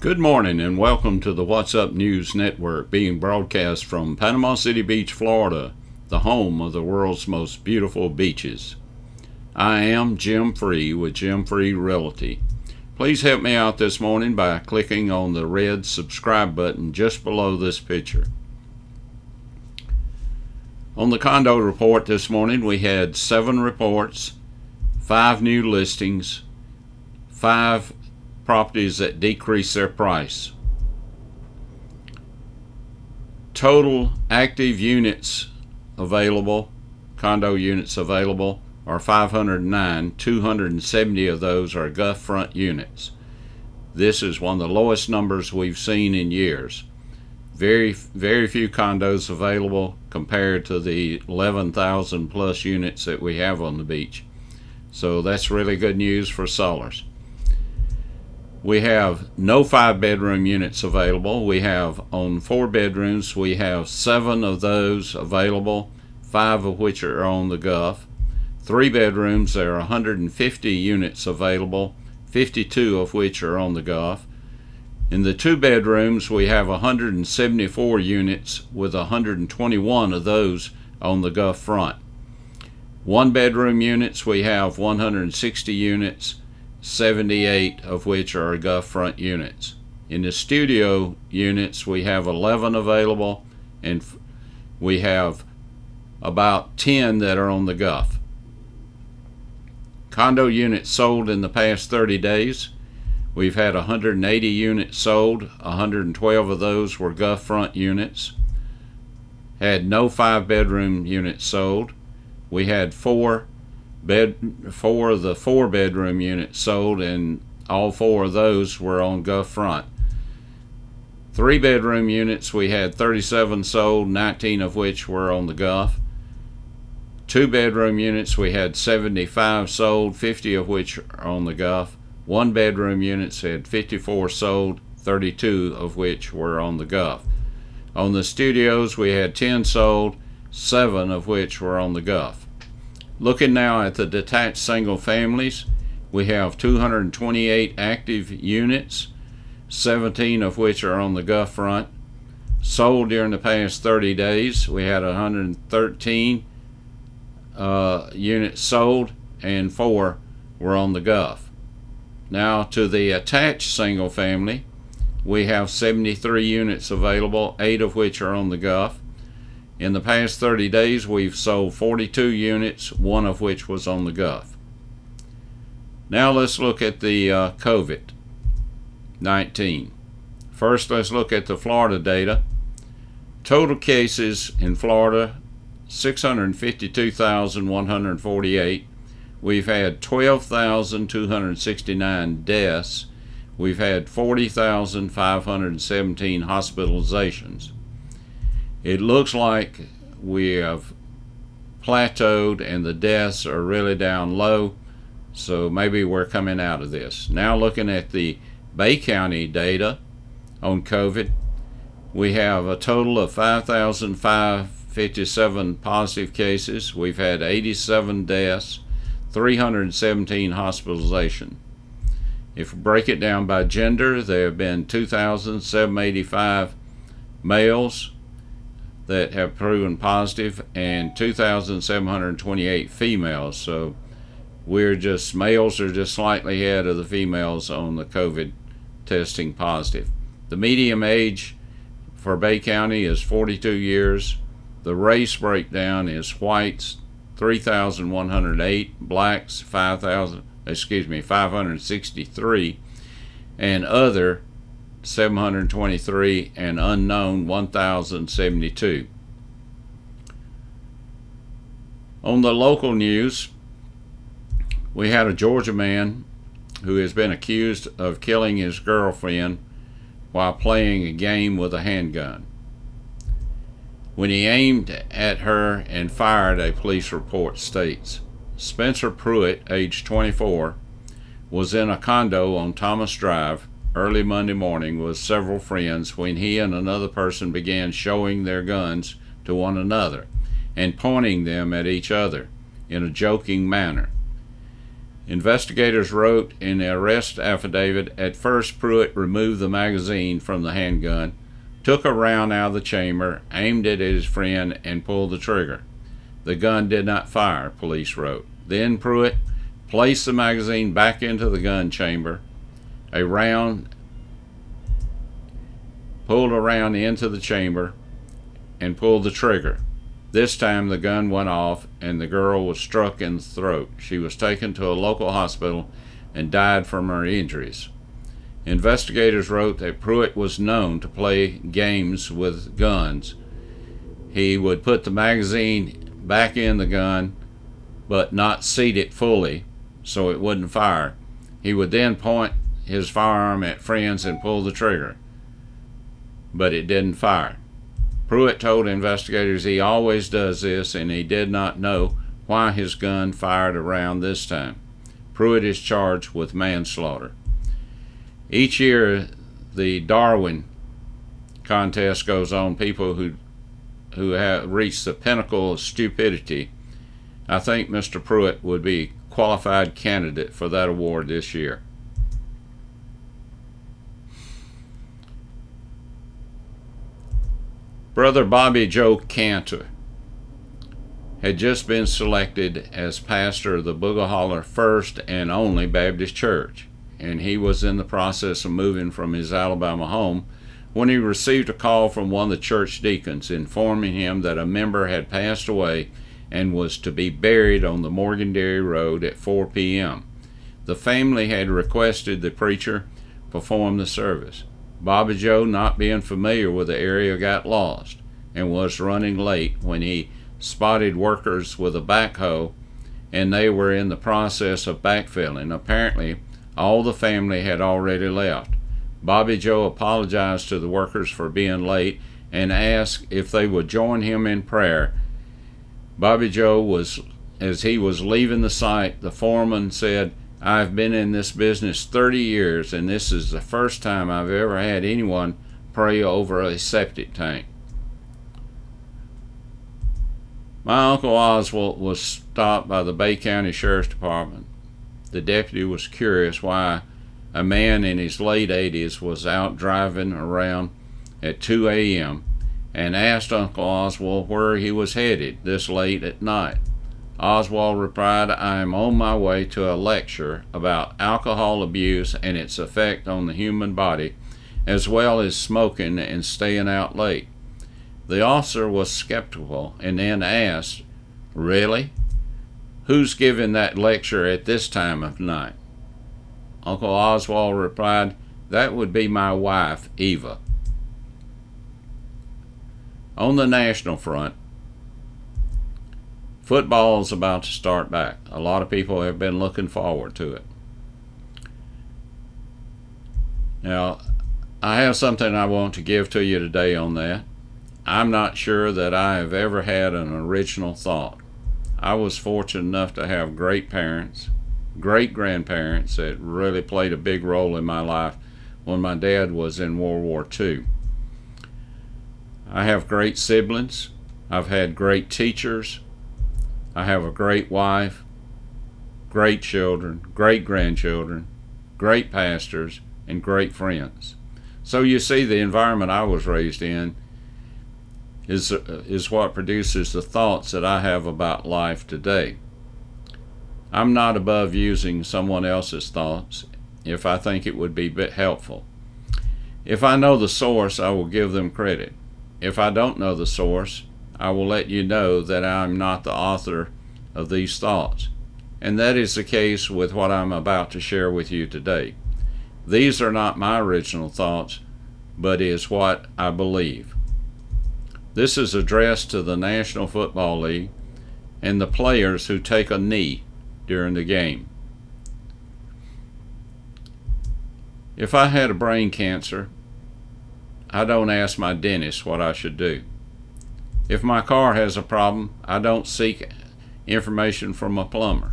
Good morning and welcome to the What's Up News Network, being broadcast from Panama City Beach, Florida, the home of the world's most beautiful beaches. I am Jim Free with Jim Free Realty. Please help me out this morning by clicking on the red subscribe button just below this picture. On the condo report this morning, we had 7 reports, 5 new listings, 5 properties that decrease their price. Total active units available, condo units available, are 509. 270 of those are Gulf front units. This is one of the lowest numbers we've seen in years. Very few condos available compared to the 11,000 plus units that we have on the beach. So that's really good news for sellers. We have no 5-bedroom units available. We have on 4 bedrooms, we have 7 of those available, 5 of which are on the Gulf. 3 bedrooms, there are 150 units available, 52 of which are on the Gulf. In the 2 bedrooms, we have 174 units, with 121 of those on the Gulf front. 1 bedroom units, we have 160 units, 78 of which are Gulf front units. In the studio units, we have 11 available, and we have about 10 that are on the Gulf. Condo units sold in the past 30 days. We've had 180 units sold. 112 of those were Gulf front units. Had no 5-bedroom units sold. We had 4 of the 4-bedroom units sold, and all 4 of those were on Gulf front. 3-bedroom units, we had 37 sold, 19 of which were on the Gulf. 2-bedroom units, we had 75 sold, 50 of which are on the Gulf. 1-bedroom units had 54 sold, 32 of which were on the Gulf. On the studios, we had 10 sold, 7 of which were on the Gulf. Looking now at the detached single families, we have 228 active units, 17 of which are on the Gulf front. Sold during the past 30 days, we had 113 units sold, and 4 were on the Gulf. Now to the attached single family, we have 73 units available, 8 of which are on the Gulf. In the past 30 days, we've sold 42 units, 1 of which was on the Gulf. Now let's look at the COVID-19. First, let's look at the Florida data. Total cases in Florida, 652,148. We've had 12,269 deaths. We've had 40,517 hospitalizations. It looks like we have plateaued and the deaths are really down low, so maybe we're coming out of this. Now looking at the Bay County data on COVID, we have a total of 5,557 positive cases. We've had 87 deaths, 317 hospitalizations. If we break it down by gender, there have been 2,785 males that have proven positive, and 2,728 females. So males are just slightly ahead of the females on the COVID testing positive. The median age for Bay County is 42 years. The race breakdown is whites 3,108, blacks 563, and other 723, and unknown 1,072. On the local news, we had a Georgia man who has been accused of killing his girlfriend while playing a game with a handgun. When he aimed at her and fired, a police report states. Spencer Pruitt, age 24, was in a condo on Thomas Drive early Monday morning with several friends when he and another person began showing their guns to one another and pointing them at each other in a joking manner. Investigators wrote in the arrest affidavit, at first Pruitt removed the magazine from the handgun, took a round out of the chamber, aimed it at his friend, and pulled the trigger. The gun did not fire, police wrote. Then Pruitt placed the magazine back into the gun chamber, pulled a round into the chamber, and pulled the trigger. This time the gun went off and the girl was struck in the throat. She was taken to a local hospital and died from her injuries. Investigators wrote that Pruitt was known to play games with guns. He would put the magazine back in the gun but not seat it fully so it wouldn't fire. He would then point his firearm at friends and pull the trigger, but it didn't fire. Pruitt told investigators he always does this and he did not know why his gun fired a round this time. Pruitt is charged with manslaughter. Each year, the Darwin contest goes on, people who have reached the pinnacle of stupidity. I think Mr. Pruitt would be a qualified candidate for that award this year. Brother Bobby Joe Cantor had just been selected as pastor of the Booger Holler First and Only Baptist Church, and he was in the process of moving from his Alabama home when he received a call from one of the church deacons informing him that a member had passed away and was to be buried on the Morgan Dairy Road at 4 p.m. The family had requested the preacher perform the service. Bobby Joe, not being familiar with the area, got lost and was running late when he spotted workers with a backhoe, and they were in the process of backfilling. Apparently, all the family had already left. Bobby Joe apologized to the workers for being late and asked if they would join him in prayer. Bobby Joe as he was leaving the site, the foreman said, "I've been in this business 30 years, and this is the first time I've ever had anyone pray over a septic tank." My Uncle Oswald was stopped by the Bay County Sheriff's Department. The deputy was curious why a man in his late 80s was out driving around at 2 a.m. and asked Uncle Oswald where he was headed this late at night. Oswald replied, "I am on my way to a lecture about alcohol abuse and its effect on the human body, as well as smoking and staying out late." The officer was skeptical and then asked, "Really? Who's giving that lecture at this time of night?" Uncle Oswald replied, "That would be my wife, Eva." On the national front, football is about to start back. A lot of people have been looking forward to it. Now, I have something I want to give to you today on that. I'm not sure that I have ever had an original thought. I was fortunate enough to have great parents, great grandparents that really played a big role in my life when my dad was in World War II. I have great siblings. I've had great teachers. I have a great wife, great children, great grandchildren, great pastors, and great friends. So you see, the environment I was raised in is what produces the thoughts that I have about life today. I'm not above using someone else's thoughts if I think it would be helpful. If I know the source, I will give them credit. If I don't know the source, I will let you know that I'm not the author of these thoughts. And that is the case with what I'm about to share with you today. These are not my original thoughts, but is what I believe. This is addressed to the National Football League and the players who take a knee during the game. If I had a brain cancer, I don't ask my dentist what I should do. If my car has a problem, I don't seek information from a plumber.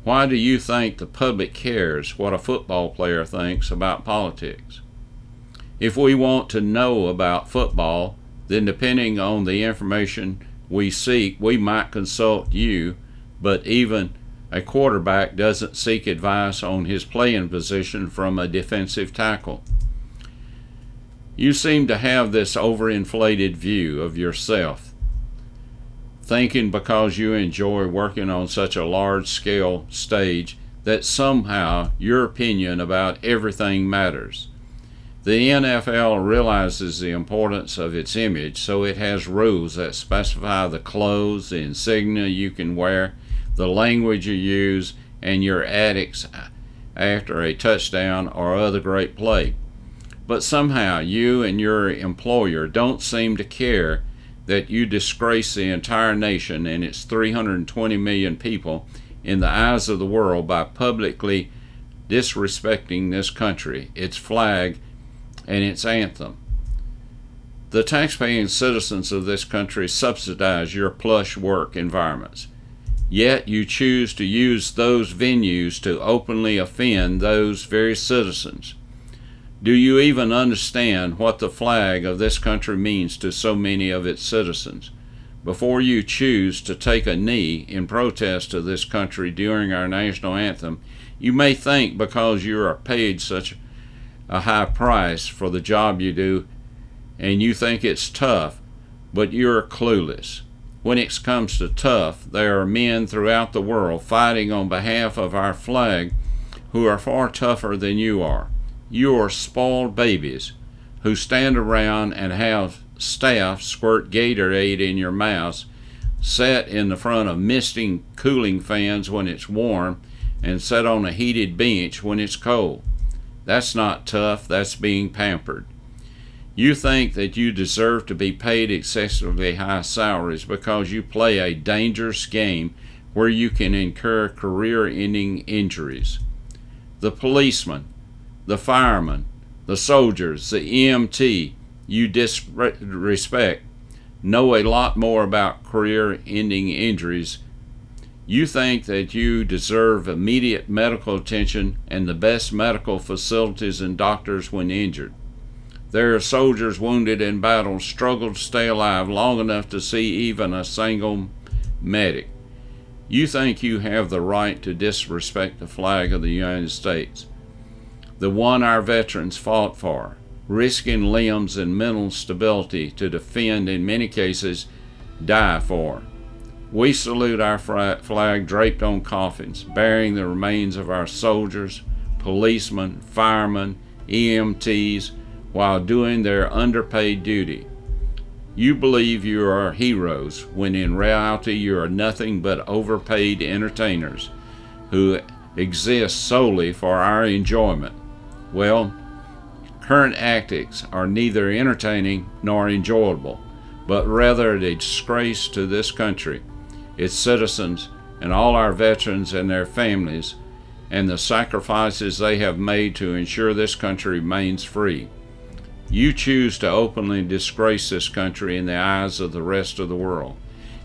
Why do you think the public cares what a football player thinks about politics? If we want to know about football, then depending on the information we seek, we might consult you, but even A quarterback doesn't seek advice on his playing position from a defensive tackle. You seem to have this overinflated view of yourself, thinking because you enjoy working on such a large-scale stage that somehow your opinion about everything matters. The NFL realizes the importance of its image, so it has rules that specify the clothes, the insignia you can wear, the language you use, and your antics after a touchdown or other great play. But somehow you and your employer don't seem to care that you disgrace the entire nation and its 320 million people in the eyes of the world by publicly disrespecting this country, its flag, and its anthem. The taxpaying citizens of this country subsidize your plush work environments. Yet you choose to use those venues to openly offend those very citizens. Do you even understand what the flag of this country means to so many of its citizens? Before you choose to take a knee in protest of this country during our national anthem, you may think because you are paid such a high price for the job you do and you think it's tough, but you're clueless. When it comes to tough, there are men throughout the world fighting on behalf of our flag who are far tougher than you are. You are spoiled babies who stand around and have staff squirt Gatorade in your mouth, sit in the front of misting cooling fans when it's warm, and sit on a heated bench when it's cold. That's not tough, that's being pampered. You think that you deserve to be paid excessively high salaries because you play a dangerous game where you can incur career-ending injuries. The policeman, the fireman, the soldiers, the EMT you disrespect know a lot more about career-ending injuries. You think that you deserve immediate medical attention and the best medical facilities and doctors when injured. There are soldiers wounded in battle struggle to stay alive long enough to see even a single medic. You think you have the right to disrespect the flag of the United States, the one our veterans fought for, risking limbs and mental stability to defend, in many cases, die for. We salute our flag draped on coffins, bearing the remains of our soldiers, policemen, firemen, EMTs, while doing their underpaid duty. You believe you are heroes, when in reality you are nothing but overpaid entertainers who exist solely for our enjoyment. Well, current antics are neither entertaining nor enjoyable, but rather a disgrace to this country, its citizens, and all our veterans and their families, and the sacrifices they have made to ensure this country remains free. You choose to openly disgrace this country in the eyes of the rest of the world,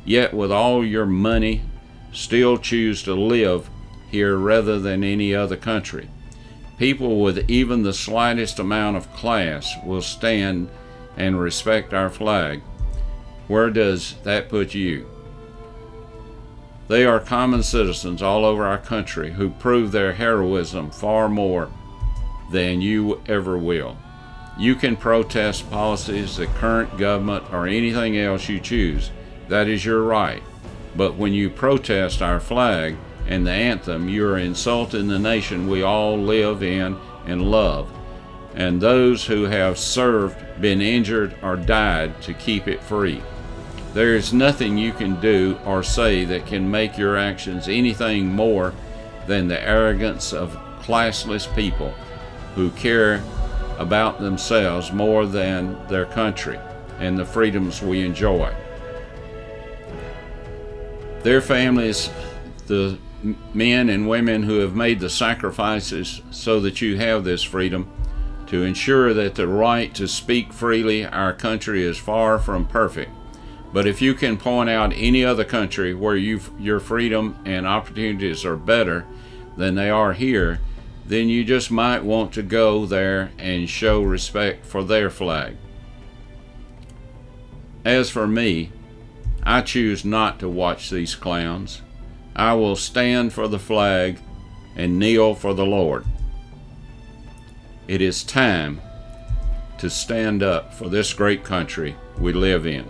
yet with all your money, still choose to live here rather than any other country. People with even the slightest amount of class will stand and respect our flag. Where does that put you? They are common citizens all over our country who prove their heroism far more than you ever will. You can protest policies, the current government, or anything else you choose. That is your right. But when you protest our flag and the anthem, you are insulting the nation we all live in and love, and those who have served, been injured, or died to keep it free. There is nothing you can do or say that can make your actions anything more than the arrogance of classless people who care about themselves more than their country and the freedoms we enjoy. Their families, the men and women who have made the sacrifices so that you have this freedom, to ensure that the right to speak freely, our country is far from perfect. But if you can point out any other country where your freedom and opportunities are better than they are here, then you just might want to go there and show respect for their flag. As for me, I choose not to watch these clowns. I will stand for the flag and kneel for the Lord. It is time to stand up for this great country we live in.